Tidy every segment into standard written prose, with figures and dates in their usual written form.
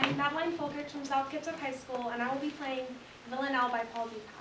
I'm Madeline Folkert from South Kitsap High School, and I will be playing Villanelle by Paul Dukas.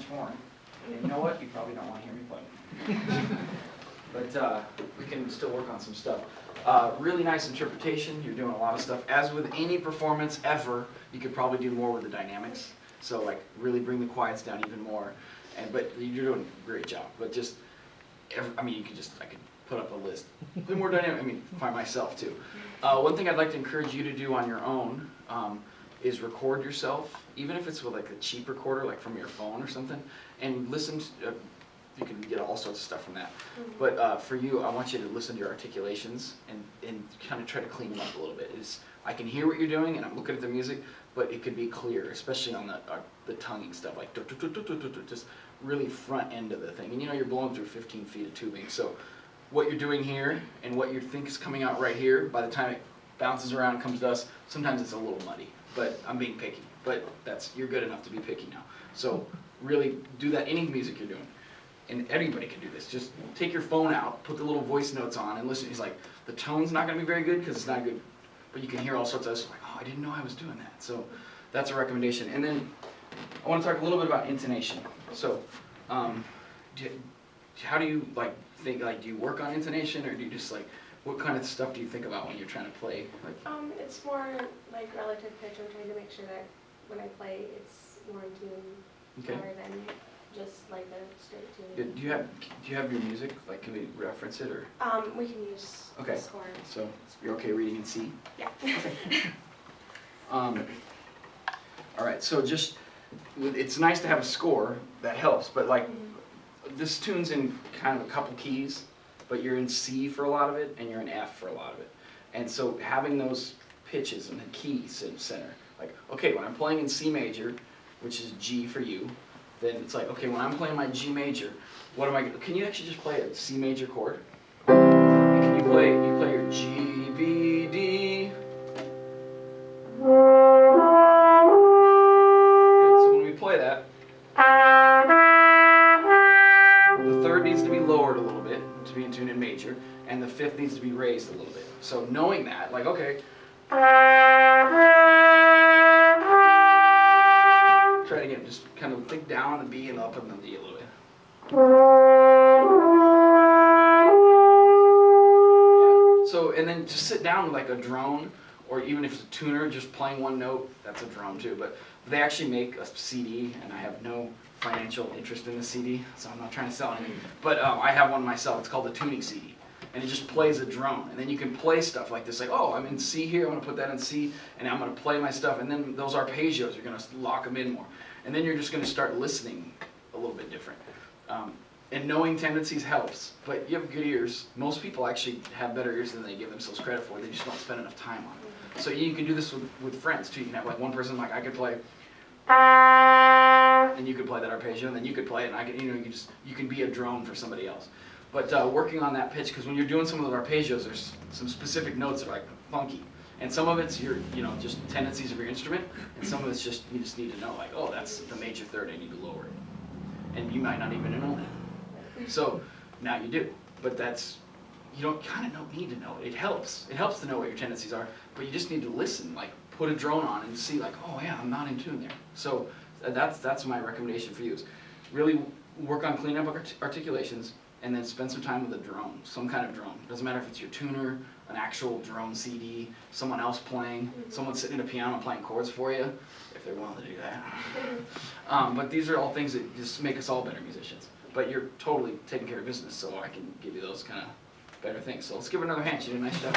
French horn. And you know what? You probably don't want to hear me play. But we can still work on some stuff. Really nice interpretation. You're doing a lot of stuff. As with any performance ever, you could probably do more with the dynamics. So like really bring the quiets down even more. But you're doing a great job. But just, I mean, I could put up a list. Play more dynamic. I mean, by myself too. One thing I'd like to encourage you to do on your own is record yourself, even if it's with like a cheap recorder, like from your phone or something, and listen to, you can get all sorts of stuff from that. But for you, I want you to listen to your articulations and kind of try to clean them up a little bit. I can hear what you're doing and I'm looking at the music, but it could be clear, especially on the tonguing stuff, like just really front end of the thing. And you know, you're blowing through 15 feet of tubing, so what you're doing here and what you think is coming out right here, by the time it bounces around and comes to us, sometimes it's a little muddy. But I'm being picky. But you're good enough to be picky now. So really do that any music you're doing. And anybody can do this. Just take your phone out, put the little voice notes on, and listen. He's like, the tone's not going to be very good because it's not good. But you can hear all sorts of stuff. Like, oh, I didn't know I was doing that. So that's a recommendation. And then I want to talk a little bit about intonation. So how do you think, do you work on intonation, or do you just what kind of stuff do you think about when you're trying to play? It's more like relative pitch. I'm trying to make sure that when I play, it's more in tune rather than just like a straight tune. Do you have your music? Can we reference it or? We can use the score. So you're okay reading in C? Yeah. All right. So it's nice to have a score that helps, but this tune's in kind of a couple keys, but you're in C for a lot of it and you're in F for a lot of it. And so having those pitches and the keys in center, okay, when I'm playing in C major, which is G for you, then it's okay, when I'm playing my G major, can you actually just play a C major chord? Can you play your G, B, D? Good, so when we play that, the third needs to be lowered a little bit to be in tune in major, and the fifth needs to be raised a little bit. So knowing that, okay, try it again, just kind of think down on the B and up on the D a little bit. Yeah. So, and then just sit down like a drone, or even if it's a tuner, just playing one note, that's a drone too. But they actually make a CD, and I have no financial interest in the CD, so I'm not trying to sell anything. But I have one myself. It's called the tuning CD. And it just plays a drone. And then you can play stuff like this, oh, I'm in C here, I'm going to put that in C, and I'm going to play my stuff. And then those arpeggios, you're going to lock them in more. And then you're just going to start listening a little bit different. And knowing tendencies helps, but you have good ears. Most people actually have better ears than they give themselves credit for. They just don't spend enough time on it. So you can do this with friends too. You can have one person I could play, and you could play that arpeggio, and then you could play it, and I could, you can be a drone for somebody else. But working on that pitch, because when you're doing some of those arpeggios, there's some specific notes that are funky, and some of it's your, just tendencies of your instrument, and some of it's just you just need to know, oh, that's the major third, I need to lower it, and you might not even know that. So now you do, but you don't need to know it. It helps. It helps to know what your tendencies are, but you just need to listen, put a drone on and see, oh yeah, I'm not in tune there. So that's my recommendation for you is really work on cleaning up articulations. And then spend some time with a drone, some kind of drone. Doesn't matter if it's your tuner, an actual drone CD, someone else playing, someone sitting at a piano playing chords for you, if they're willing to do that. But these are all things that just make us all better musicians. But you're totally taking care of business, so I can give you those kind of better things. So let's give her another hand. She did a nice job.